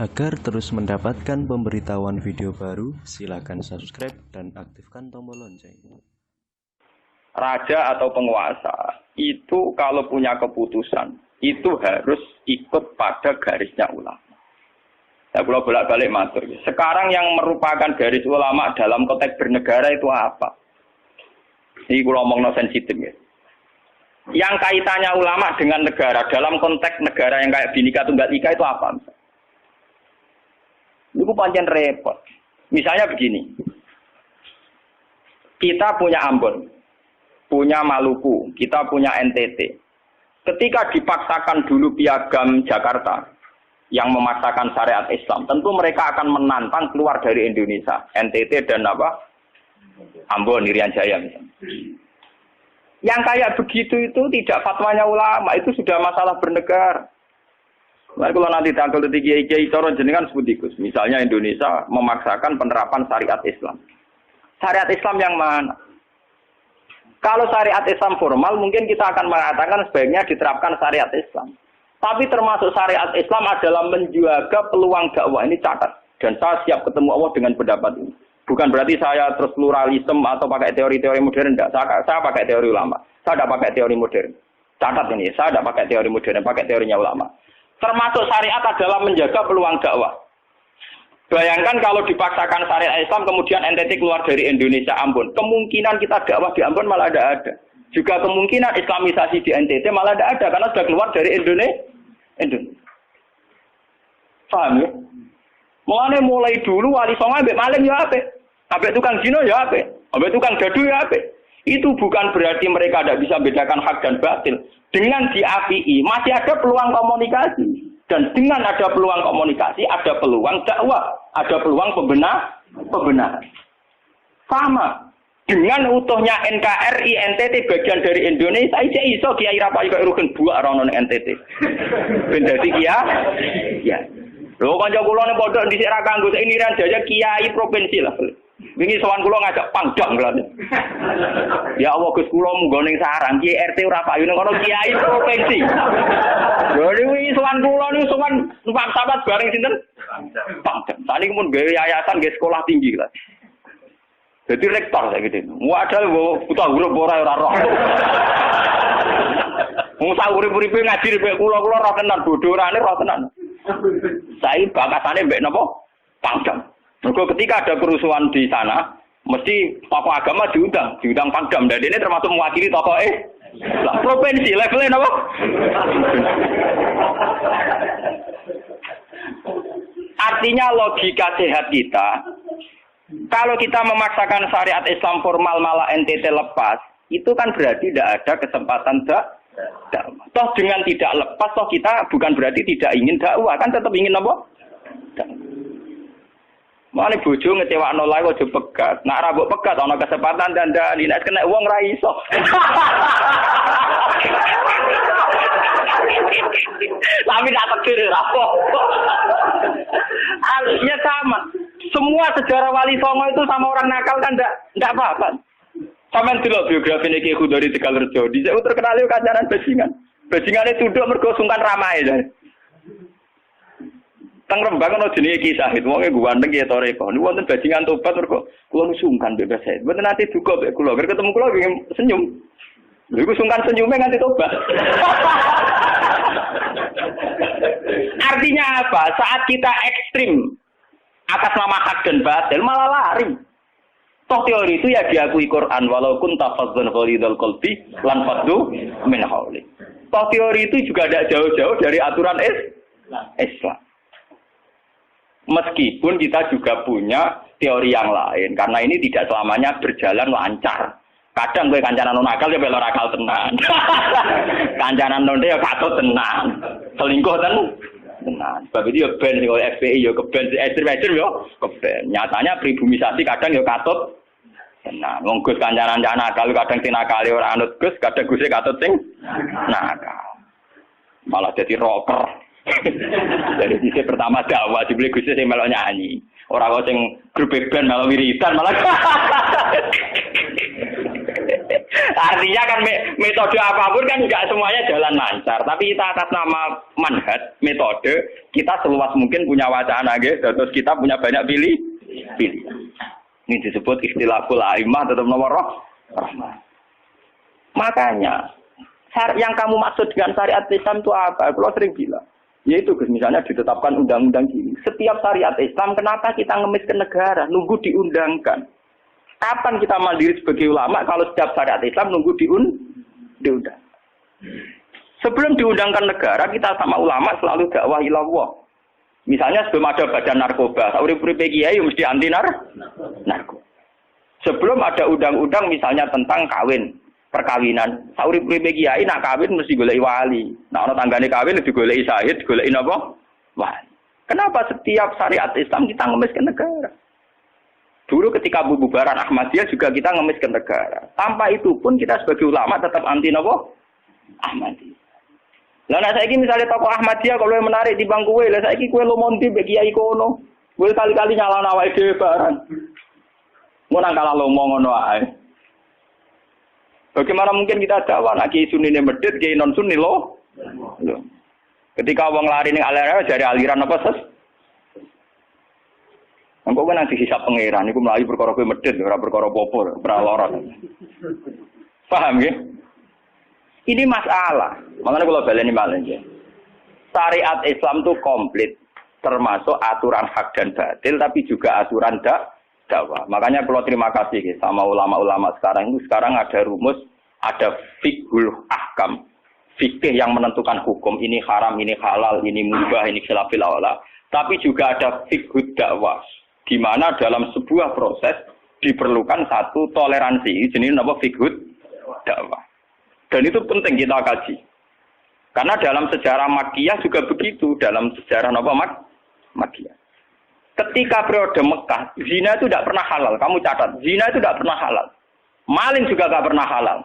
Agar terus mendapatkan pemberitahuan video baru, silakan subscribe dan aktifkan tombol lonceng. Raja atau penguasa itu kalau punya keputusan itu harus ikut pada garisnya ulama. Saya kalau bolak-balik matur. Sekarang yang merupakan garis ulama dalam konteks bernegara itu apa? Ini kalau ngomong sensitif ya. Yang kaitannya ulama dengan negara dalam konteks negara yang kayak Bhinneka Tunggal Ika itu apa? Itu pancen repot. Misalnya begini. Kita punya Ambon, punya Maluku, kita punya NTT. Ketika dipaksakan dulu piagam Jakarta yang memaksakan syariat Islam, tentu mereka akan menantang keluar dari Indonesia. NTT dan Ambon, Irian Jaya misalnya. Yang kayak begitu itu tidak fatwanya ulama, itu sudah masalah bernegara. Nah, kalau nanti tanggal kiai coron jenengan sebut ikus. Misalnya Indonesia memaksakan penerapan syariat Islam. Syariat Islam yang mana? Kalau syariat Islam formal mungkin kita akan mengatakan sebaiknya diterapkan syariat Islam. Tapi termasuk syariat Islam adalah menjaga peluang dakwah, ini catat. Dan saya siap ketemu Allah dengan pendapat ini. Bukan berarti saya terus pluralisme atau pakai teori-teori modern. Tidak. Saya pakai teori ulama. Saya tidak pakai teori modern. Catat ini, saya tidak pakai teori modern, pakai teorinya ulama. Termasuk syariat adalah menjaga peluang dakwah. Bayangkan kalau dipaksakan syariat Islam kemudian NTT keluar dari Indonesia Ambon. Kemungkinan kita dakwah di Ambon malah ada. Juga kemungkinan islamisasi di NTT malah ada karena sudah keluar dari Indonesia. Paham ya? Mulai dulu wali songo ambek maling ya apik. Ambek tukang zina ya apik. Ambek tukang gaduh ya apik. Itu bukan berarti mereka tidak bisa bedakan hak dan batil. Dengan diapii masih ada peluang komunikasi. Dan dengan ada peluang komunikasi, ada peluang dakwah, ada peluang pembenahan. Sama. Dengan utuhnya NKRI, NTT bagian dari Indonesia, aja iso Kiai Rapayu kok rugen buak rono NTT. Ben dadi kiai. Ya. Lho kanca kula ning pondok dhisik ra kanggo ini Irian Jaya kiai provinsi lah. Wingi sowan kula ngajak pangdam lho. Ya Allah Gus kula munggo ning sarang Kiai RT ora payu ning kono kiai provinsi. Lho wingi sowan kula niku sowan numpak sahabat bareng sinten? Pangdam. Saniki mun gawe yayasan nggih sekolah tinggi lah. Jadi rektor saya gitu. Waduh buta huruf ora roh. Wong sak urip-uripe ngaji mek kula roh tenan bodorane roh tenan. Saya bakatane mbek napa? Pangdam. Mergo ketika ada kerusuhan di sana, mesti tokoh agama diundang Pangdam. Dan ini termasuk mewakili tokoh lah provinsi levelnya napa? Artinya logika sehat kita, kalau kita memaksakan syariat Islam formal malah NTT lepas, itu kan berarti tidak ada kesempatan dakwah. Toh dengan tidak lepas, toh kita bukan berarti tidak ingin dakwah, kan tetap ingin apa? Mane bojo ngecewakno lae aja pegat. Nak ra mbok pegat ana kesempatan dandani, nek kena wong ra iso. Tapi tak takdir ra apa. Artinya sama. Semua sejarah Wali Songo itu sama orang nakal kan enggak apa-apa. Sampeyan delok biografi Ki Khudori Tegalrejo, dhisik terkenal yo kancanan bajingan. Bajingane tunduk mergo sungkan ramae. Teng Rembang ana jenenge Ki Sahid, wonge ganteng ya toreko. Niku wonten bajingan tobat mergo kula sungkan bebas saya. Mboten nate duka mek kula, ger ketemu kula nggih senyum. Lha iku sungkan senyume nganti tobat. Artinya apa? Saat kita ekstrim atas nama hak dan batil malah lari. Toh teori itu ya diakui Quran walaupun tafazzan ghalidul qalbi lan faddu min hawli. Toh teori itu juga tidak jauh-jauh dari aturan Islam. Meskipun kita juga punya teori yang lain karena ini tidak selamanya berjalan lancar. Kadang kowe kancanan nakal ya belok akal tenan. Kancanan nonde ya katut tenan. Selingkuh tenan. Sebab itu ya ben sing FPI ya keben ekstrem ya keben. Nyatanya pribumisasi kadang ya katut tenan. Wong Gus kancanan nakal kadang tinakali ora anut Gus, kadang Guse katut sing nakal. Malah jadi rocker. Dari sisi pertama dakwah dibeli Guse sing melok nyanyi. Ora kok sing grup band melok wiridan malah. Artinya kan metode apapun kan enggak semuanya jalan lancar. Tapi kita atas nama manhaj, metode, kita seluas mungkin punya wacana gitu. Terus kita punya banyak pilih. Ini disebut ikhtilaful a'imah tetap nomor rahmah. Makanya yang kamu maksud dengan syariat Islam itu apa? Kalau sering bilang, yaitu misalnya ditetapkan undang-undang gini. Setiap syariat Islam, kenapa kita ngemis ke negara? Nunggu diundangkan. Kapan kita mandiri sebagai ulama kalau setiap syariat Islam nunggu diundang? Sebelum diundangkan negara, kita sama ulama selalu dakwah ilallah. Misalnya sebelum ada badan narkoba, urip-uripe kiai mesti anti narkoba. Sebelum ada undang-undang misalnya tentang kawin, perkawinan, urip-uripe kiai nak kawin mesti goleki wali. Nah ana tanggane kawin digoleki syahid, goleki napa? Wali. Kenapa setiap syariat Islam kita ngemis ke negara? Dulu ketika bubaran Ahmadiyah juga kita ngemis ke negara. Tanpa itu pun kita sebagai ulama tetap anti napa? Ahmadiyah. Lah nek saiki misalnya tokoh Ahmadiyah kalau yang menarik di bangku kowe, lah saiki kowe lomonti mbek kiai kono. Kowe kali-kali nyalahno awake dhewe barang. Mun nang kalah lomo ngono ae. Bagaimana mungkin kita dakwah nek kiai sunnine medhit, kiai non sunni lo? Ketika wong lari ning aliran dari aliran apa ses? Engko kan nanti hisab pangeran iku mlayu perkara kowe medhit ora perkara apa-apa, ora lara. Paham ya? Ini masalah. Makanya kalau baleni malih ya. Syariat Islam itu komplit, termasuk aturan hak dan batil, tapi juga aturan dakwah. Makanya kalau terima kasih ya, sama ulama-ulama sekarang itu sekarang ada rumus, ada fiqhul ahkam, fikih yang menentukan hukum ini haram, ini halal, ini mubah, ini khilafil aula. Tapi juga ada fiqhud dakwah, di mana dalam sebuah proses diperlukan satu toleransi. Jenis apa fiqhud dakwah. Dan itu penting kita kaji. Karena dalam sejarah Makkiyah juga begitu. Dalam sejarah apa Makkiyah. Ketika periode Mekah, zina itu tidak pernah halal. Kamu catat, zina itu tidak pernah halal. Maling juga tidak pernah halal.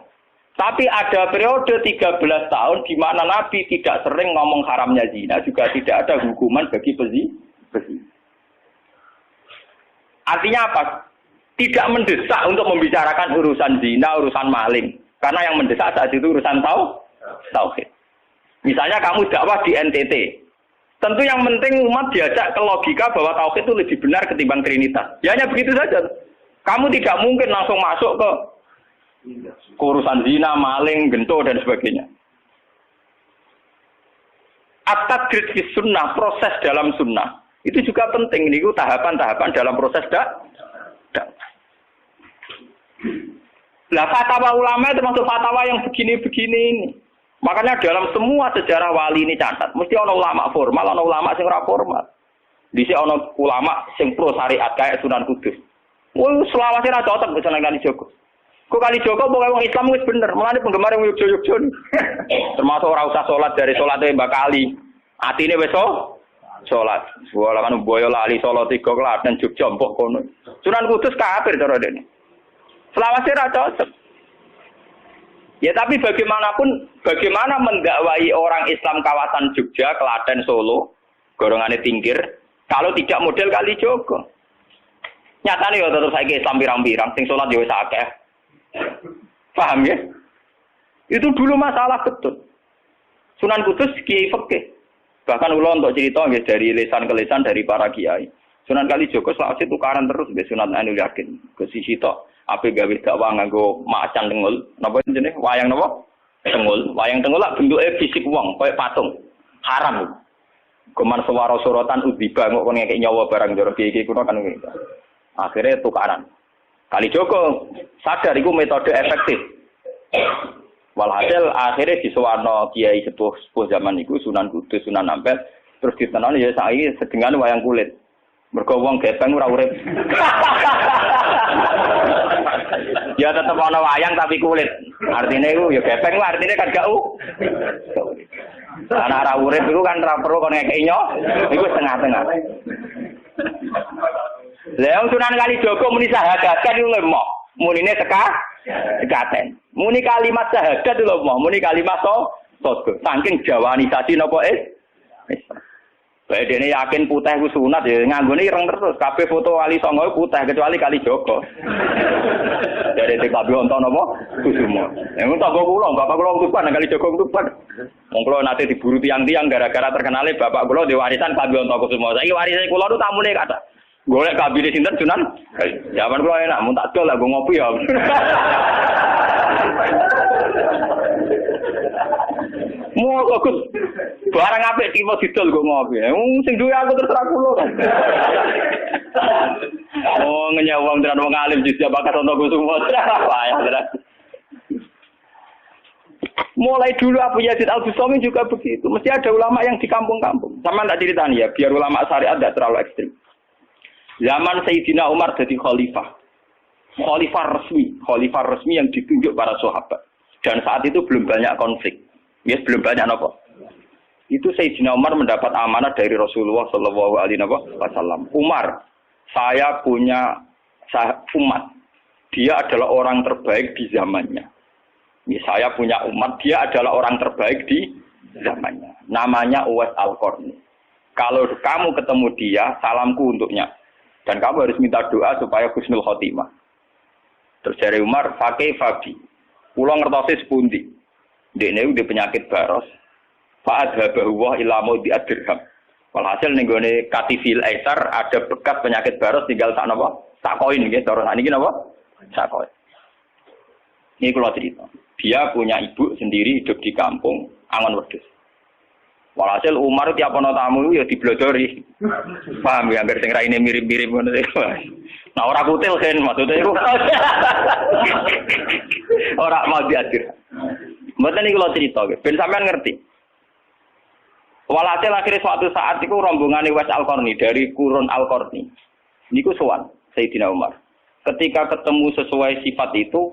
Tapi ada periode 13 tahun di mana Nabi tidak sering ngomong haramnya zina. Juga tidak ada hukuman bagi pezina. Artinya apa? Tidak mendesak untuk membicarakan urusan zina, urusan maling. Karena yang mendesak saat itu urusan tauhid. Misalnya kamu dakwah di NTT. Tentu yang penting umat diajak ke logika bahwa tauhid itu lebih benar ketimbang trinitas. Ya hanya begitu saja. Kamu tidak mungkin langsung masuk ke urusan zina, maling, gento dan sebagainya. At-tadrid fi sunnah, proses dalam sunnah. Itu juga penting. Ini tahapan-tahapan dalam proses dakwah. Lah fatwa ulama itu termasuk fatwa yang begini-begini ini. Makanya dalam semua sejarah wali ini catat, mesti ana ulama formal, ana ulama sing ora formal. Dhisik ana ulama sing pro syariat kayak Sunan Kudus. Woi selawase ra cocok wis nang Kalijogo. Kok Kalijogo pokoke wong Islam wis bener, mulane penggemar yang Yogyo-Yogyo. Termasuk ora usah salat dari salate Mbak Kali. Atine wis salat. Wala kan boyo lali salat 3 Klaten Jogja mbok kono. Sunan Kudus kafir cara dene. Selawase ra cocok. Ya tapi bagaimanapun, bagaimana mendakwai orang Islam kawasan Jogja, Klaten, Solo, golongane Tingkir, kalau tidak model Kalijogo. Nyatane ya tetep saiki Islam pirang-pirang, sing salat ya wis akeh. Paham ya? Itu dulu masalah betul. Sunan Kudus kiai fikih. Bahkan ulo untuk cerita nggih dari lisan ke lisan dari para kiai. Sunan Kalijogo selawase tukaran terus mbek Sunan Ainul Yakin. Ke sisi tok ape gawe dakwah nganggo macan tengul, napa jenenge wayang napa? Tengul. Wayang tengul lak bentuke fisik wong, koyo patung. Haram. Kuman suara sorotan udiba kok kon ngekek nyawa barang jero kiai kuno kan gitu. Akhirnya tukaran. Kalijogo sadar iku metode efektif. Walhasil akhirnya disuwarno kiai sepuh zaman iku Sunan Kudus, Sunan Ampel, terus ditenoni ya saiki sedengan wayang kulit. Mergo wong gepeng ora urip. Ya tetep ana wayang tapi kulit. Artine iku ya gepeng artine kan gak ana ora urip iku kan ora perlu kon ngekeki nyo. Iku setengah-tengah. Lah Sunan Kalijogo muni syahadat iku lemah. Munine sekaten. Muni kalimat syahadat lho muni kalimat sogo. Saking jawanisasi napa Bae dene yakin putih ku sunat ya nganggone ireng terus. Kabeh foto Wali Songo putih kecuali Kali Joko. Dari TKB onto napa? Kusumo. Yang tak kula, bapak kula Tuban Kali Joko Tuban. Wong kula nate diburu tiang-tiang gara-gara terkenale bapak kula di warisan KB onto Kusumo. Saiki warise kula tu tamune kata. Golek kabine sinten Sunan? Zaman kula enak mun tak dol lah go ngopi ya. Mau kok barang apik tiba didol kok ngopi. Sing duwe aku terserah kula kan. Oh ngenyawang tenan wong alim jadi bakat untuk Kusumo. Payah tenan. Mulai dulu Abu Yazid Al-Bustami juga begitu. Mesti ada ulama yang di kampung-kampung. Sama tak ceritani ya, biar ulama syariat tidak terlalu ekstrim. Zaman Sayyidina Umar jadi khalifah. Khalifah resmi yang ditunjuk para sahabat. Dan saat itu belum banyak konflik. Yes, belum banyak apa. Itu Sayyidina Umar mendapat amanah dari Rasulullah Shallallahu Alaihi Wasallam. Umar, saya punya umat. Dia adalah orang terbaik di zamannya. Ini saya punya umat, dia adalah orang terbaik di zamannya. Namanya Uwais Al-Qarni. Kalau kamu ketemu dia, salamku untuknya. Dan kamu harus minta doa supaya husnul khotimah. Terus dari Umar, pakai Fabi. Pulau ngertosi sepundi. Dia udah penyakit baros. Fa'adhabahu wa ilamu di'adirham. Walhasil nenggone katifil aisar ada bekas penyakit baros tinggal tak napa? Tak koin gitu. Terus ini napa? Tak koin. Ini kalau cerita. Dia punya ibu sendiri hidup di kampung Angon Wedhus. Walhasil Umar tiap ana tamu ya diblodori. Paham ya anggere sing raine mirip-mirip ngono iku. Nah ora kutil kan maksudnya iku. Ora mau diadir. Mboten iki kula cerita ben sampean ngerti. Walhasil akhirnya suatu saat itu rombongan Uwais Al-Qarni dari Qurun Al-Qarni. Niku sowan Sayyidina Umar. Ketika ketemu sesuai sifat itu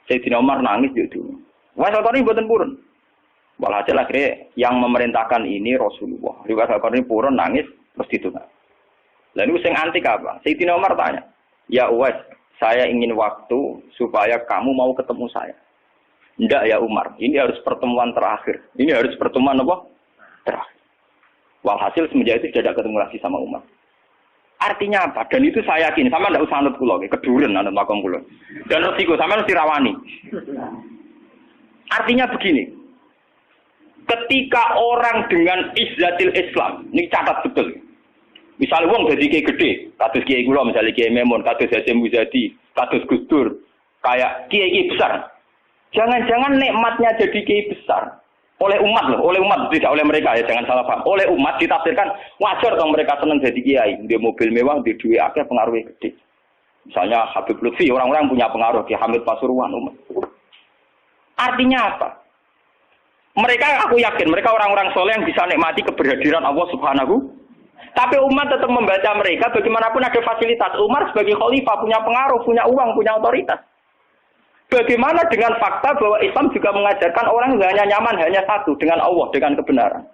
Sayyidina Umar nangis dulu. Uwais Al-Qarni mboten purun. Walhasil akhirnya yang memerintahkan ini Rasulullah. Uwais Al-Qarni purun nangis terus ditunggu. Lalu sing antik apa? Sayyidina Umar tanya, "Ya Uwais, saya ingin waktu supaya kamu mau ketemu saya." "Enggak ya Umar, ini harus pertemuan terakhir. Ini harus pertemuan apa? Terakhir." Walhasil semenjak itu tidak ketemu lagi sama Umar. Artinya apa? Dan itu saya yakin, sama tidak usah anut kula, keduren anut makom kula. Dan resiko sama mesti rawani. Artinya begini, ketika orang dengan izzatil Islam, ini catat betul. Misalnya wong jadi kiai gede, kados kiai kula misalnya Kiai Memun, kados Hasyim Muzadi, kados Gus Dur, kayak kiai besar. Jangan-jangan nikmatnya jadi kiai besar oleh umat loh, oleh umat tidak oleh mereka ya, jangan salah paham. Oleh umat ditafsirkan wajar dong mereka senang jadi kiai, dia mobil mewah, dia duit akeh, pengaruhnya gede. Misalnya Habib Lutfi, orang-orang punya pengaruh, Ki Hamid Pasuruan umat. Artinya apa? Mereka aku yakin mereka orang-orang soleh yang bisa nikmati keberhadiran Allah Subhanahu. Tapi umat tetap membaca mereka bagaimanapun ada fasilitas. Umar sebagai khalifah punya pengaruh, punya uang, punya otoritas. Bagaimana dengan fakta bahwa Islam juga mengajarkan orang hanya nyaman hanya satu dengan Allah, dengan kebenaran.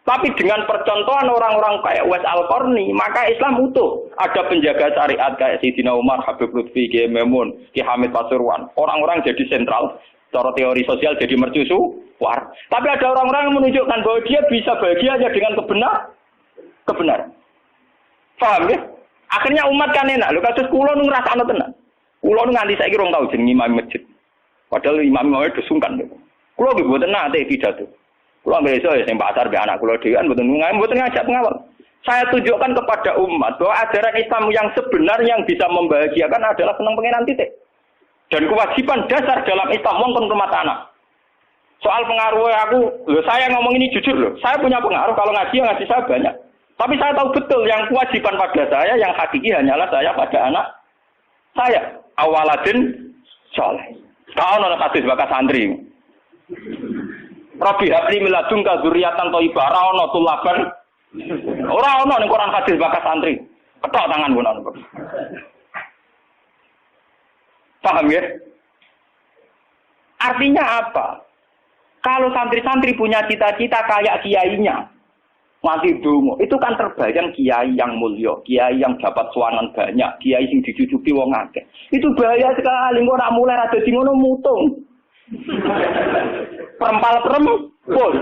Tapi dengan percontohan orang-orang kayak Uwais Al-Qarni, maka Islam utuh. Ada penjaga syariat kayak Sayyidina Umar, Habib Lutfi, Kiai Memun, Ki Hamid Pasuruan. Orang-orang jadi sentral, cara teori sosial jadi mercusuar. Tapi ada orang-orang yang menunjukkan bahwa dia bisa bahagia aja dengan kebenaran. Paham ya? Akhirnya umat kan enak. Lho kados kula nu ngrasakno tenan. Kula nu nganti saiki rong tau jeneng imam masjid. Padahal imam-imam itu sungkan. Kula nggih mboten nate pidato. Kula nggih iso ya sing pasar be anak kula dhewean mboten ngajak pengawal. Saya tunjukkan kepada umat bahwa ajaran Islam yang sebenarnya yang bisa membahagiakan adalah senang pengenan titik. Dan kewajiban dasar dalam Islam wong kon rumah tanah. Soal pengaruh aku, loh saya ngomong ini jujur loh. Saya punya pengaruh kalau ngaji saya banyak. Tapi saya tahu betul yang kewajiban pada saya yang hakiki hanyalah saya pada anak saya. Awaladin soleh. Kau nona hadis bakas santri. Rabbi habli miladun ka dzurriatan thayyibah ora ana tulaban. Ora ana ning Quran hadis bakas santri. Ketok tangan ngono. Paham ya? Artinya apa? Kalau santri-santri punya cita-cita kayak kiainya, mati dungo, itu kan terbayang kiai yang mulia, kiai yang dapat suanan banyak, kiai yang dicucupi wong akeh. Itu bahaya sekali, kok nak mulai ada di ngono mutung. Perempal-perempul.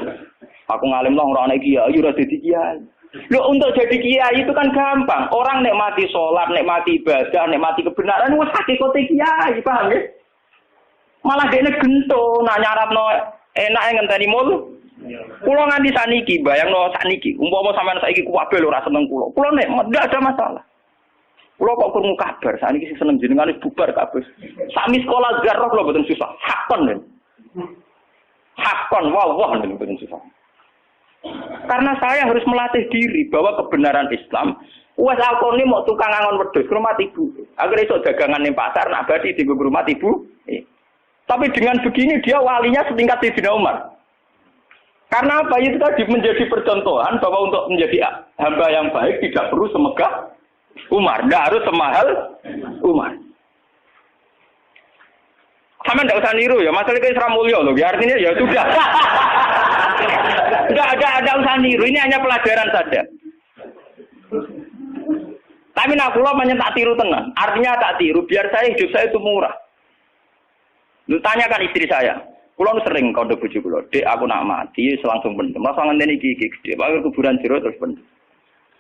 Aku ngalim lah ora ana kiai, ora dadi kiai. Loh, untuk jadi kiai itu kan gampang. Orang nikmati sholat, nikmati ibadah, nikmati kebenaran, wis hakikate kiai, paham ya? Malah dene gento, nak nyaratno enake ngenteni mul. Kula nganti saniki, bayangno saniki, umpama sampean saiki kuwabe lho ora seneng kula. Kula nek ndak ada masalah. Kula kok krungu kabar, saniki sing seneng jenengan wis bubar kabeh. Sami sekolah garroh kula mboten susah. Hakon. Hakon, wah mboten susah. Karena saya harus melatih diri bahwa kebenaran Islam, wes aku ini mau tukang angon wedhus ke rumah ibu. Agar iso dagangan ning pasar nak badi di rumah ibu. Tapi dengan begini dia walinya setingkat Sayyidina Umar. Karena apa? Itu tadi menjadi percontohan bahwa untuk menjadi hamba yang baik tidak perlu semegah Umar, tidak harus semahal Umar. Sama tidak usah niru ya, masalah itu Isra Mulya loh, artinya ya sudah. Tidak ada usah niru, ini hanya pelajaran saja. Tapi nak kula tak tiru tenan. Artinya tak tiru, biar saya hidup saya itu murah. Lu tanyakan istri saya. Kula sering kode bojo kula, "Dek, aku nak mati langsung pendem. Masa ngenteni iki gede, pakai kuburan jero terus pendem."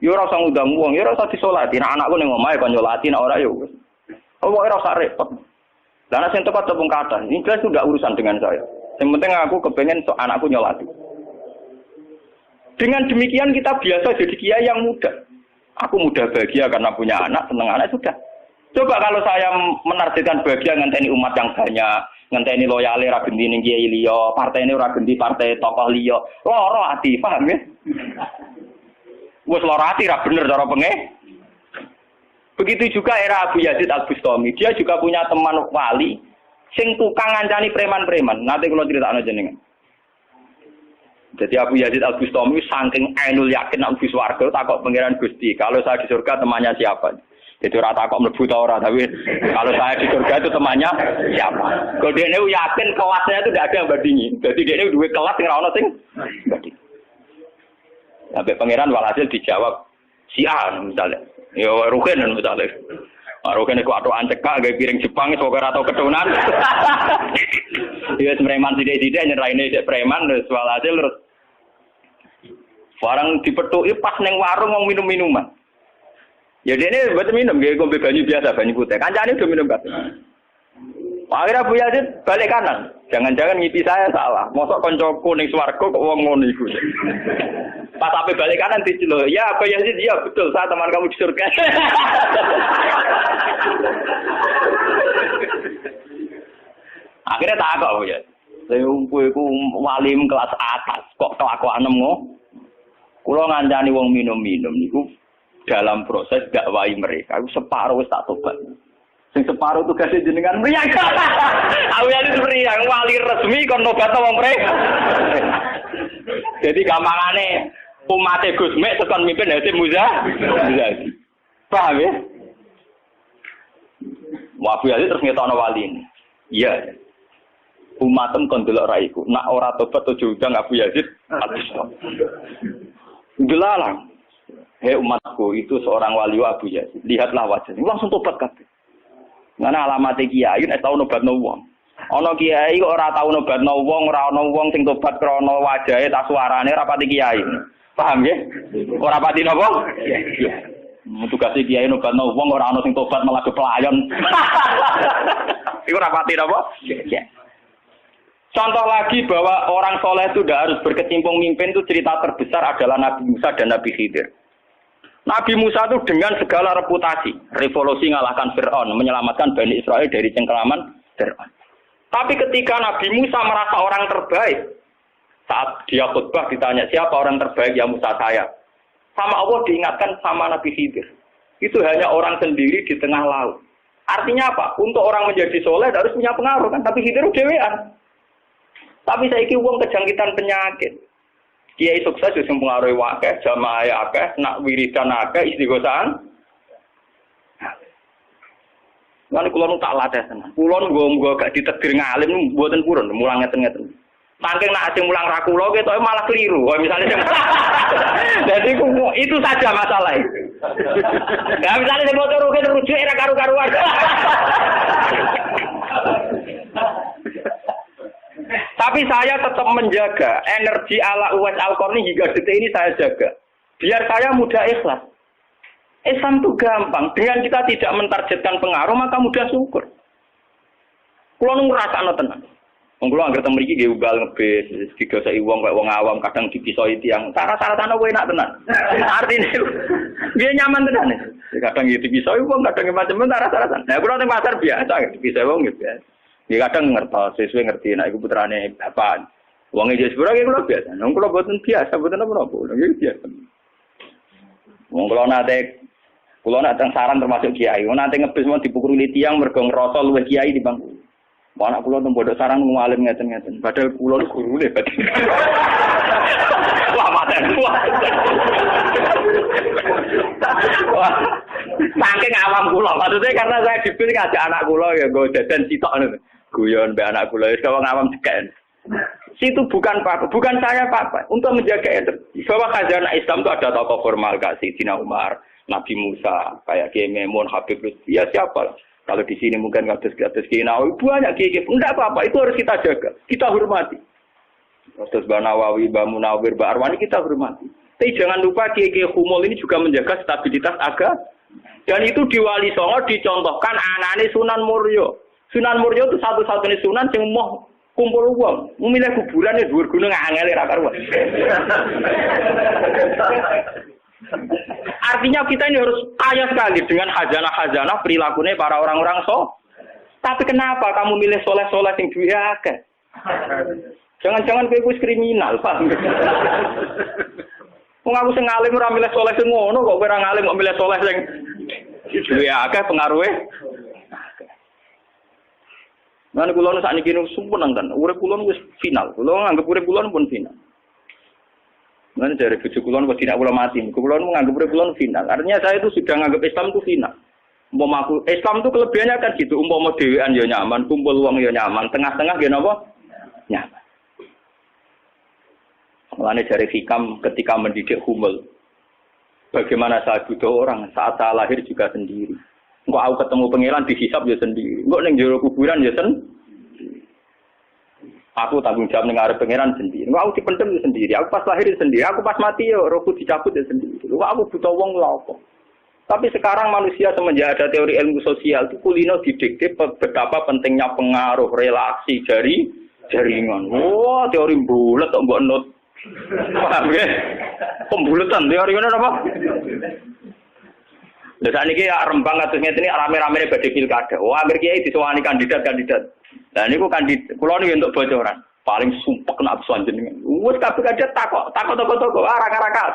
Ya ora usah ngundang wong, ya ora usah disolati. Nek anakku ning omahe kon nyolati, nek ora ya wis. Pokoke ora usah repot. Lah nek sing tepat tepung kata, ini jelas sudah urusan dengan saya. Yang penting aku kepengen anakku nyolati. Dengan demikian kita biasa jadi kiai yang muda. Aku mudah bahagia karena punya anak, seneng anak sudah. Coba kalau saya menargetkan bahagia ngenteni umat yang banyak, ngenteni loyale ra gendi ning kiai liya, partene ora gendi partai tokoh liya. Loro ati, paham ya? Wes loro ati ra bener cara penge. Begitu juga era Abu Yazid Al-Bustami, dia juga punya teman wali sing tukang ngancani preman-preman. Nanti kalau critakno jenengan. Jadi Abu Yazid Al-Bustami saking ainul yakin nek mlebu swarga takok pangeran Gusti, kalau saya di surga temannya siapa? Jadi ora takok mlebu ta ora, tapi kalau saya di surga itu temannya siapa? Kalau dia yakin kelasnya itu tidak ada yang bandingi. Jadi dia ini duwe kelas sing ora ono sing banding. Sampai pangeran walhasil dijawab si A misalnya. Ya Ruken misalnya. Ruken iku atokan cekak gawe piring Jepang wis ora tau ketunan. Dia preman sithik-sithik nyeraine dek preman terus walhasil terus barang dipethuki pas ning warung wong minum-minuman. Ya dene mboten minum nggih ngombe banyu biasa, banyu putih. Kancane udah minum kabeh. Akhirnya Abu Yazid balik kanan. Jangan-jangan ngipi saya salah. Mosok koncoku ning swarga kok wong ngono iku. Pas sampai balik kanan diceluk. Ya Abu Yazid, ya betul, saya teman kamu di surga. Akhirnya tak kok ya. Saya iku walim kelas atas. Kok kelakuan ngono? Kula ngancani wong minum-minum niku dalam proses dakwai mereka. Aku separuh wis tak tobat. Sing separuh tugasnya jenengan mriyang. Aku ya mriyang wali resmi kon nobatno wong mereka. Jadi gampangane umat Gus Mek tekan mimpin Hasim Muzadi. Paham ya? Abu Yazid terus ngetokno wali ini. Iya. Umatem kon delok ra iku. Nak ora tobat aja undang Abu Yazid. Gelalang. Hei umatku, itu seorang wali Abu Yazid. Lihatlah wajahnya. Langsung tobat kabeh. Ngene alamate kiai nek tau nobatno wong. Ana kiai kok ora tau nobatno wong, ora ana wong sing tobat krana wajahe ta suarane ora pati kiai. Paham nggih? Ora pati napa? Iya. Tugase kiai nobatno wong ora ana sing tobat malah kepelayon. Iku ora pati napa? Iya. Contoh lagi bahwa orang soleh itu tidak harus berkecimpung mimpin, itu cerita terbesar adalah Nabi Musa dan Nabi Khidir. Nabi Musa itu dengan segala reputasi, revolusi ngalahkan Fir'aun, menyelamatkan Bani Israel dari cengkeraman Fir'aun. Tapi ketika Nabi Musa merasa orang terbaik, saat dia khutbah ditanya siapa orang terbaik, ya Musa saya. Sama Allah diingatkan sama Nabi Khidir. Itu hanya orang sendiri di tengah laut. Artinya apa? Untuk orang menjadi soleh harus punya pengaruh kan, tapi Khidir dewean. Tapi saiki wong kejangkitan penyakit. Kiai sukses wis mempengaruhi akeh, jamaah akeh, nak wiridan akeh, istighosaan. Lan kula nu tak latih tenan. Kula nggo gak ditegur ngalim mboten purun, mulang ngeten-ngeten. Saking nak sing mulang ra kula ketoke malah keliru. Kok misale sing Jadi itu saja masalah itu. Ya misalnya sing motor rujuk era karu-karuan. Tapi saya tetap menjaga energi ala Uwais Al-Qarni hingga detik ini saya jaga. Biar saya mudah ikhlas. Islam itu gampang. Dengan kita tidak mentargetkan pengaruh, maka mudah syukur. Kulo nu ngrasakno tenan. Wong kulo anggere teng mriki nggih ugal ngebis, digoseki wong kaya wong awam kadang dipisoi tiyang. Cara-carane kowe enak tenan. Artine dia nyaman tenan. Kadang dipisoi wong, kadang macam-macam cara-carane. Nah, kulo teng pasar biasa dipisoi wong gitu ya. Dia kadang ngertos, sesuai ngerti nek iku putrane bapak. Wonge jes pura kulo biasa. Wong kulo boten biasa, boten apa-apa. Nggih biasa. Wong kulo nate saran termasuk kiai. Wong nate ngebis mau dipukuli tiyang mergo ngrasa luwih kiai di bangku. Anak kula teng pondok sarang ngalim ngeten-ngeten. Padahal kula niku gurune berarti. Wah, maten kuat. Wah. Saking awam kula. Maksudnya karena saya dipilih ngajak anak kula ya nggo jajan sitok ngono. Guyon mbek anak kula wis kawang awam ceken. Situ bukan saya apa. Untuk menjaga bahwa khazanah Islam itu ada tokoh formal kayak Sayyidina Umar, Nabi Musa, kayak Kiai Memun, Habib Lutfi, ya siapa? Kalau di sini mungkin kados Kiai Nawawi banyak Kiai. Enggak apa-apa, itu harus kita jaga, kita hormati. Terus Mbak Nawawi, Mbak Munawir, Mbak Arwani kita hormati. Tapi jangan lupa Kiai Humul ini juga menjaga stabilitas agama. Dan itu di Wali Songo dicontohkan anane Sunan Muryo. Sunan Muryo itu satu-satunya sunan yang mau kumpul uang, memilih kuburan di dhuwur gunung angel ra karuan. Artinya kita ini harus kaya sekali dengan khazanah-khazanah perilakunya para orang-orang Tapi kenapa kamu milih soleh-soleh yang duwe akeh? Jangan-jangan kowe wis kriminal, paham? Wong aku sing alim ora milih soleh sing ngono kok kowe ora ngalim kok milih soleh sing duwe akeh pengaruhe. Lan kula nu sakniki nu sumpun nang urip kula wis final. Kula nganggep urip kula pun final. Mana dari bojo kula kok tidak kula mati. Kula menganggap urip kula final. Artinya saya itu sudah menganggap Islam itu final. Umpama aku Islam itu kelebihannya kan gitu. Umpama dhewean ya nyaman, kumpul wong ya nyaman, tengah-tengah ya napa? Nyaman. Mulane dari Hikam ketika mendidik Humul. Bagaimana saya butuh orang saat saya lahir juga sendiri. Engko aku ketemu pangeran dihisab ya sendiri. Engko ning jero kuburan ya Aku tanggung jawab ning arep pangeran sendiri. Engko aku dipendem ya sendiri. Aku pas lahir ya sendiri. Aku pas mati ya rohku dicabut ya sendiri. Engko aku butuh wong lha apa. Tapi sekarang manusia semenjak ada teori ilmu sosial itu kulino didikte betapa pentingnya pengaruh relasi dari jaringan. Wah, teori bulat kok mbok not. Paham ya? Pembulatan teori ngono apa? Lah sakniki Rembang kados ngene iki rame-rame badhe pilkada. Wah, akhir kiai disowani kandidat-kandidat. Lah niku kandidat kula niku entuk bocoran. Paling sumpek nek absen jenengan. Wes kabeh kandidat takok araka-araka.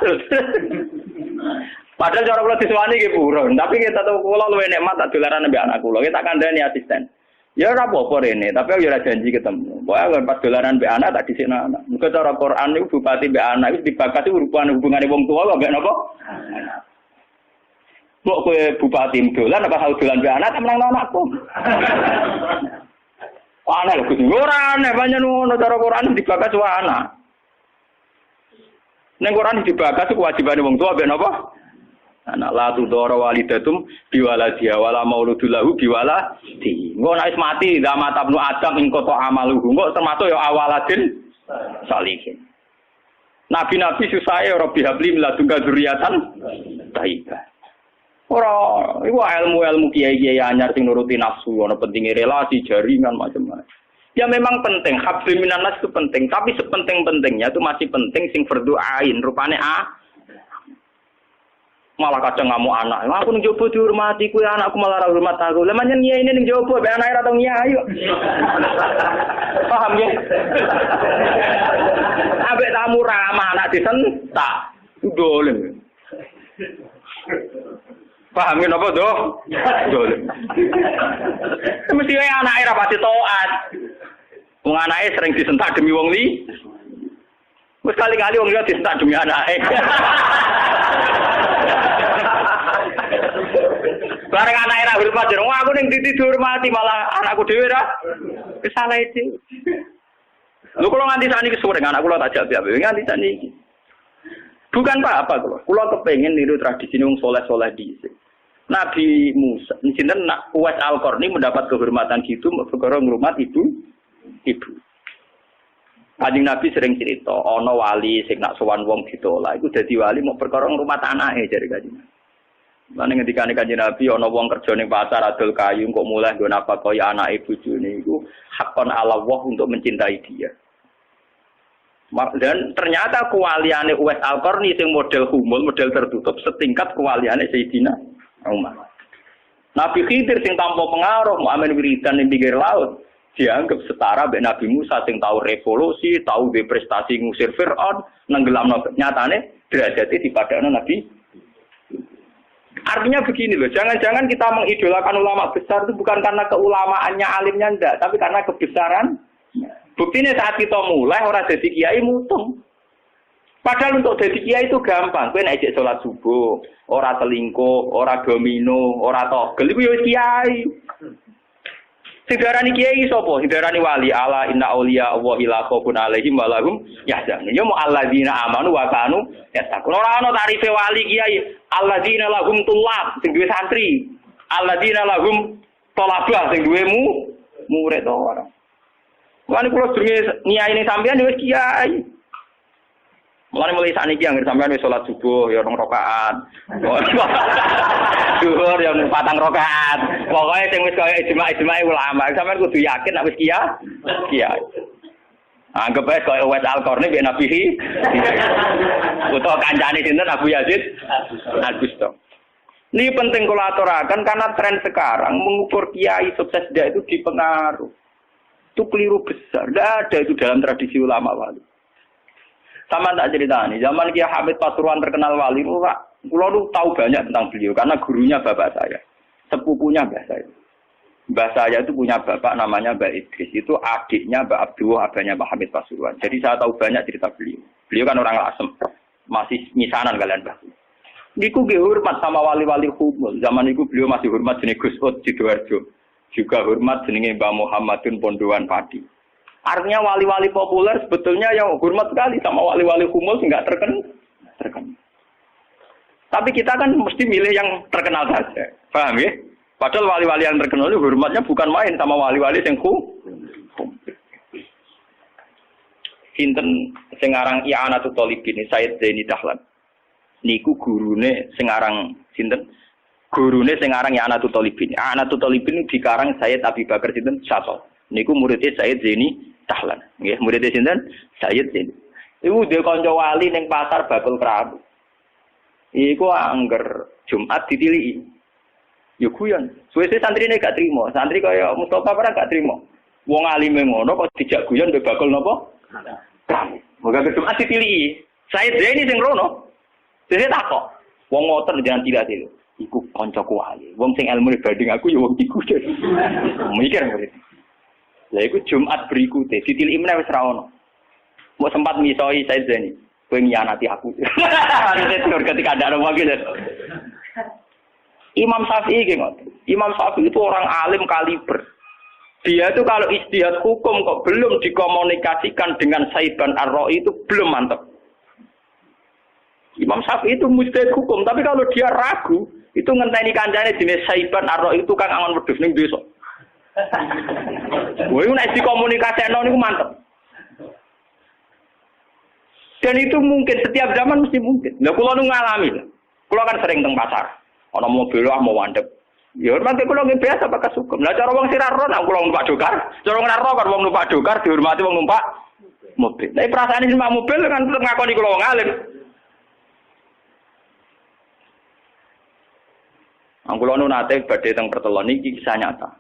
Padahal cara kula disowani nggih buron, tapi kita tahu kula luwih nikmat tak dolaran mbek anak kula. Kita kandhani asisten. Ya ora apa-apa rene, tapi aku ya ora janji ketemu. Pokoke pas dolaran mbek anak tak dhisikno anak. Muga cara Quran niku bupati mbek anak wis dibakasi hubungane wong tuwa mbek napa? Kok kowe bupati dolan apa hal dolan mbek anak tak menang anakku. Aneh lho Gusti. Ora aneh pancen ngono cara Quran dibakasi anak. Ning Quran dibakasi kewajibane wong tuwa mbek napa? Anak la tudara walidatum biwaladiha wala mauludul lahu biwaladi. Engko nek wis mati zaman tabnu Adam ing kota amaluhu. Engko termasuk ya awaladin salihin. Nabi-nabi susahe Rabbi habli miladunka dzurriatan thayyibah. Ora iku ilmu-ilmu kiai-kiai anyar sing nuruti nafsu, ana pentinge relasi, jaringan macam-macam. Ya memang penting, hablum minanas itu penting, tapi sepenting-pentingnya itu masih penting sing fardhu ain, rupane malah kadang ngamuk anak. Aku ning jowo dihormati, kuwi anakku malah ora hormat aku. Lah manjen nyai ning jowo mbek anake ora tau nyai kok. Paham ya? Ambek tamu ramah anak disentak. Dolen. Paham ya napa, Dok? Dolen. Mesti wae anake ra pati taat. Wong anake sering disentak demi wong li. Wis kali-kali wong liya disentak demi anake. Bareng anake ra hormat jero aku ning titi dihormati malah anakku dhewe ra salah iki. Lho kula nganti sakniki sore anak kula tak jak piye nganti sakniki. Bukan apa kula kepengin niru tradisi wong saleh-saleh dhisik. Nabi Musa, sinten Uwais Al-Qarni mendapat kehormatan gitu perkara ngrumat ibu. Kanjeng Nabi sering cerita, ana wali sing nak sowan wong ditolak iku dadi wali mau perkara ngrumat anake jare Kanjeng Nabi. Lan ngendikane Kanjeng Nabi ana wong kerja ning pasar adol kayu kok mulai nggo napa kaya anake bojone iku hakon ala Allah untuk mencintai dia. Dan ternyata kewaliane Uwais Al-Qarni sing model humul, model tertutup setingkat kewaliane Sayyidina Umar. Nabi Khidir sing tanpa pengaruh muamen wiridan ning pinggir laut dianggap setara mbek Nabi Musa sing tahu revolusi, tahu be prestasi ngusir Firaun, nenggelamno nyatane derajate dipadakno Nabi. Artinya begini loh, jangan-jangan kita mengidolakan ulama besar itu bukan karena keulamaannya alimnya ndak, tapi karena kebesaran. Buktinya saat kita mulai orang jadi kiai mutung. Padahal untuk jadi kiai itu gampang. Kowe nek ijek salat subuh, ora selingkuh, ora domino, ora togel iku ya kiai. Sing darani kiai sapa? Sing darani wali. Ala inna auliya Allahi la khaufun 'alaihim wa lahum yahzanun. Ya mu alladzina amanu wa kanu yattaqun. Ora ana tarife wali kiai. Alladzina lahum tulab sing duwe santri. Alladzina lahum talabah sing duwe murid ora. Lan kula jenenge nyaine sampean wis kiai. Mulane mulai sakniki anggere sampean wis salat subuh ya 2 rakaat. Zuhur ya 4 rakaat. Pokoke sing wis kaya ijma' ulama, sampean kudu yakin nek wis kiai. Anggap ae kaya Uwais Al-Qarni mbek Nabi utawa kancane sinten Abu Yazid Al-Bustami. Ini penting kula aturaken karena tren sekarang mengukur kiai sukses dia itu dipengaruh. Itu keliru besar. Tidak ada itu dalam tradisi ulama wali. Sama tak cerita nih. Zaman Kiai Hamid Pasuruan terkenal wali, Pulau tahu banyak tentang beliau karena gurunya bapak saya, sepupunya mbah saya. Mbah saya itu punya bapak namanya Mbak Idris. Itu adiknya Mbak Abdullah, abahnya Mbak Hamid Pasuruan. Jadi saya tahu banyak cerita beliau. Beliau kan orang Lasem, masih misanan kalian Mbah. Niku hormat sama wali-wali humul. Zaman itu beliau masih hormat jenis Gus Ud Sidoarjo. Juga hormat jenenge Mbah Muhammadun Pondowan Padi. Artinya wali-wali populer sebetulnya yang hormat sekali sama wali-wali humul enggak terkenal. Tapi kita kan mesti milih yang terkenal saja. Paham ya? Padahal wali-wali yang terkenal itu hormatnya bukan main sama wali-wali yang Sinten sing aran I'anatul Thalibin Sayyid Zaini Dahlan. Niku gurune sing aran sinten? Gurune sing aran I'anatul Thalibin. I'anatul Thalibin dikarang Sayyid Abi Bakar sinten Syato. Niku muridé Sayyid Zaini Dahlan. Nggih, muridé sinten? Sayyid Zaini. Iku dhewe kanca wali ning pasar bakul kerabu. Iku angger Jumat ditiliki. Ya guyon. Suwe-suwe santrine gak trimo. Santri kaya Mustofa ora gak trimo. Wong alime ngono kok dijak guyon mbek bakul napa? Kerabu. Moga Jumat ditiliki. Sayyid Zaini sing rono. Dhewe takok. Wong ngoten jangan tidak itu. Iku kancaku wae. Wong sing ilmune banding aku ya wong iku. Mikir murid. Lah iku Jumat berikute ditiliki meneh wis ra ono. Mau sempat misoi Said Zaini. Kowe nyianati aku. Itu ketika ada orang gitu. Imam Syafi'i iki ngoten. Imam Syafi'i itu orang alim kaliber. Dia itu kalau ijtihad hukum kok belum dikomunikasikan dengan Saiban Ar-Ra'i itu belum mantap. Imam Syafi'i itu mujtahid hukum, tapi kalau dia ragu, itu ngenteni kancane jenis Saiban Ar-Ra'i itu kan angon wedhus ning desa. Woi nek dikomunikasekno niku mantep. Dan itu mungkin setiap zaman mesti mungkin. Lah kula nu ngalami. Kula kan sering teng pasar. Ana mobil mau mandeg. Ya hormati kula nggih biasa pakai hukum. Lah cara wong sira ro nang kula numpak dokar, cara ora ro kan wong numpak dokar dihormati wong numpak mobil. Lah perasaan iki numpak mobil kan tetep ngakoni kula wong alim. Kula nu nate badhe teng pertelon iki kisah nyata.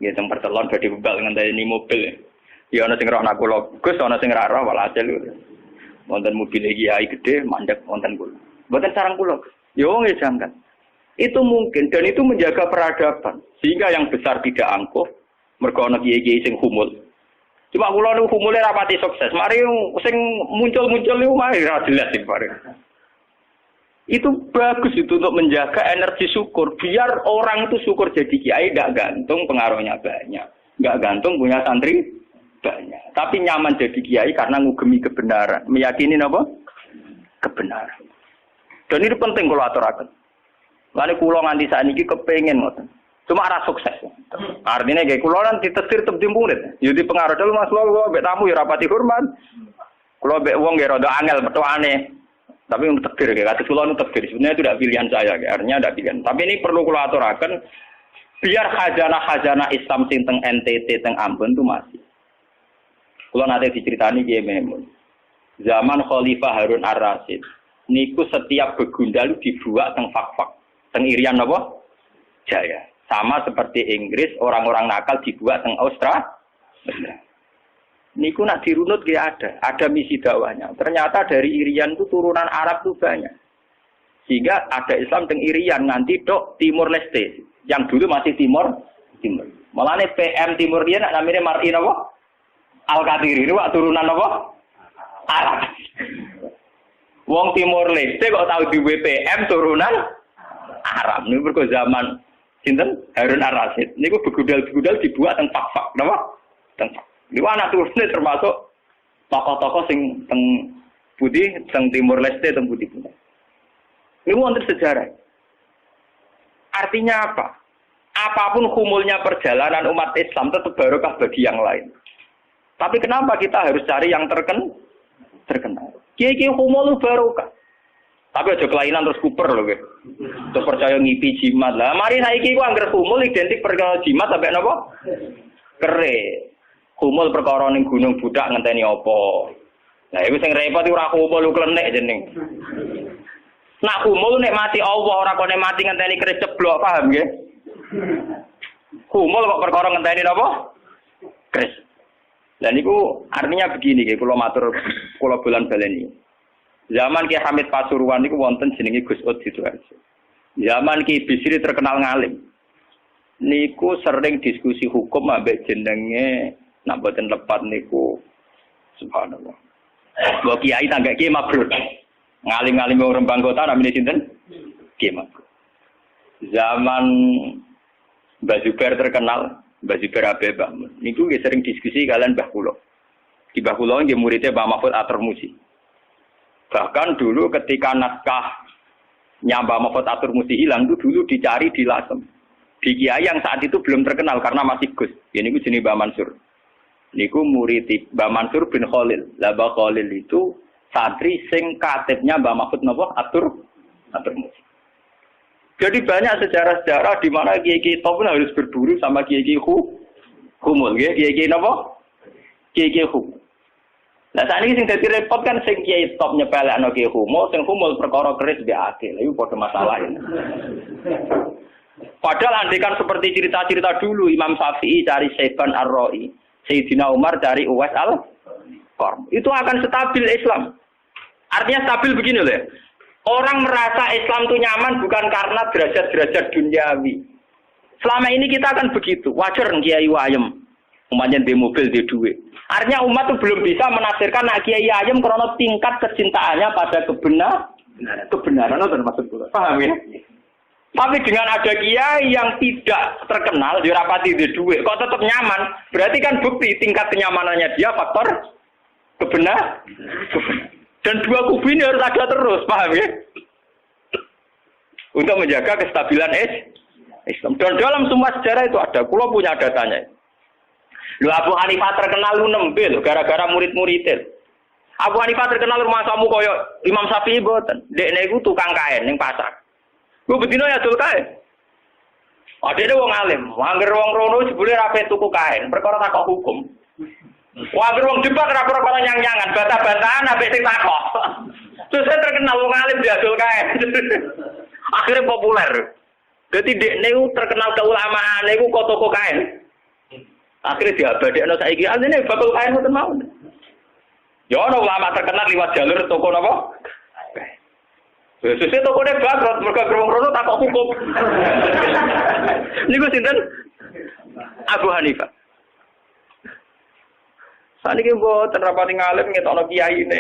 Nggih teng pertelon badhe bebal ngenteni mobil. Ya ana sing roh nak kula, Gus ana sing ra roh walhasil. Wonten mobil kiai gede mandek wonten kula. Mboten sareng kula. Ya wong e jangkan. Itu mungkin dan itu menjaga peradaban sehingga yang besar tidak angkuh mergo ana kiai-kiai sing humul. Cuma kula niku humule rapati sukses. Mari sing muncul-muncul niku mari ra jelas sing bareng. Itu bagus itu untuk menjaga energi syukur biar orang itu syukur jadi kiai enggak gantung pengaruhnya banyak. Enggak gantung punya santri banyak. Tapi nyaman jadi kiai karena ngugemi kebenaran, meyakini apa? Kebenaran. Dan itu penting kalau aturaken. Lane kula nganti sakniki kepengin ngoten. Cuma ora sukses. Artinya kayak kula lan ditesir tetep murid. Yo dipengaruh dulu Mas kula mbek tamu ya rapati hormat. Kula mbek wong ya rada angel petuane. Tapi untuk takdir kayak kata kula nu takdir. Sebenarnya itu tidak pilihan saya, artinya tidak pilihan. Tapi ini perlu kula aturaken biar khazanah Islam sing teng NTT teng Ambon itu masih. Kula nate diceritani Kiai Memun. Zaman Khalifah Harun Ar-Rasyid niku setiap begundal dibuat teng fak-fak. Teng Irian napa? Jaya. Sama seperti Inggris, orang-orang nakal dibuat teng Australia. Niku nak dirunut ada misi dakwahnya. Ternyata dari Irian itu turunan Arab itu banyak. Sehingga ada Islam teng Irian nanti dok Timur Leste. Yang dulu masih Timur. Malahnya PM Timur dia namanya Mar'in apa? Al-Qadiri itu turunan apa? Arab. Wong Timur Leste kok tahu di WPM turunan Arab. Ini berko zaman sinten Harun Ar-Rasyid. Niku begudal-begudal dibuat teng fak-fak, napa? Teng fak. Niku anak turune termasuk tokoh-tokoh sing teng Budi, teng Timur Leste, teng Budi. Niku wonten sejarah. Artinya apa? Apapun humulnya perjalanan umat Islam tetap barokah bagi yang lain. Tapi kenapa kita harus cari yang terkenal? Kiai-kiai humul barokah. Tapi aja kelainan terus kuper lho kowe. Terus percaya ngipi jimat. Lah mari saiki ku anggere humul identik perkara jimat sampai napa? Kere. Humul perkara ning gunung budak ngenteni apa? Lah iku sing repot ora humul klenek jeneng. Nak humul nek mati Allah ora kok nek mati ngenteni keris ceblok, paham nggih? Humul kok perkara ngenteni napa? Keris. Lah niku artinya begini nggih, kula matur kula bolan baleni. Zaman Ki Hamid Pasuruan niku wonten jenenge Gus Ud Sidoarjo. Zaman Ki Bisri terkenal ngalim. Niku sering diskusi hukum ambek jenenge nak boten lepat niku subhanallah. Mbok kiai tangga Kiai Mabrur. Ngalim-ngalim wong Rembang Kota namine sinten? Kiai Mabrur. Zaman Mbah Zubair terkenal, Mbah Zubair Abeba. Niku nggih sering diskusi kalian Mbah Kula. Di Mbah Kula nggih muridé Mbah Mahfud Atur-Musi. Bahkan dulu ketika naskah Mbah Mahfud Atur-Musi hilang itu dulu dicari di Lasem. Di kiai yang saat itu belum terkenal karena masih Gus. Ya niku jenenge Mbah Mansur. Niku murid Mbah Mansur bin Khalil. Lah Mbah Khalil itu santri sing katibnya Mbah Mahfud napa Atur-Musi. Jadi banyak sejarah-sejarah di mana kiai-kiai top harus berburu sama kiai-kiai humul, kiai-kiai napa? Kiai-kiai humul. Nah saat ini sing dadi repot kan sing kiai top nyepelekno kiai humul, sing humul perkara keris mbek akil. Iku padha masalah ini. Padahal andekan seperti cerita-cerita dulu Imam Syafi'i cari Saiban Ar-Ra'i, Sayyidina Umar cari Uwais Al-Qarn. Itu akan stabil Islam. Artinya stabil begini loh ya. Orang merasa Islam itu nyaman bukan karena derajat-derajat duniawi. Selama ini kita akan begitu. Wajar kiai wayem. Umpamanya di mobil, di duit. Artinya umat itu belum bisa menafsirkan nak kiai ayem karena tingkat kecintaannya pada kebenaran itu termasuk pula. Paham ya? Tapi dengan ada kiai yang tidak terkenal, dirapati di duit, kok tetap nyaman. Berarti kan bukti tingkat kenyamanannya dia faktor kebenaran. Dan dua kubu ini harus ada terus, paham ya? Untuk menjaga kestabilan Islam. Dan dalam semua sejarah itu ada. Kulo punya datanya. Lu Abu Hanifah terkenal lu nembe gara-gara murid-muridnya. Abu Hanifah terkenal rumah kamu koyo Imam Syafi'i boten. Dekne iku tukang kain ning pasar. Ku bedino ya dul kain. Adene wong alim, angger wong rono jebule ra pe tuku kain, perkara takok hukum. Wah, gerung debat rapor-rapor nyang-nyangan, bantah-bantahan sampai sing takok. Terus saya terkenal wong alim diadol kae. Akhirnya populer. Dadi dekne terkenal keulamaan, niku kok toko kain. Akhirnya diabadekno saiki asline bakul kain mboten mau. Ya ana ulama terkenal liwat jalur toko napa? Sesuk tokone bangkrut mergo gerung rono takok hukum. Niku sinten? Abu Hanifah. Saniki mboten rapati ngalim ngetokno kiai ne.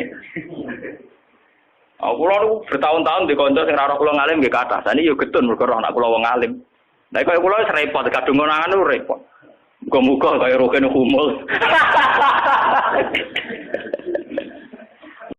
Aku lho bertahun-tahun di kanca sing ora kula ngalim nggih kathah. Saniki yo getun mergo anak kula wong alim. Lah kaya kula wis repot kadung ngonangan repot. Muga-muga kaya roken humul.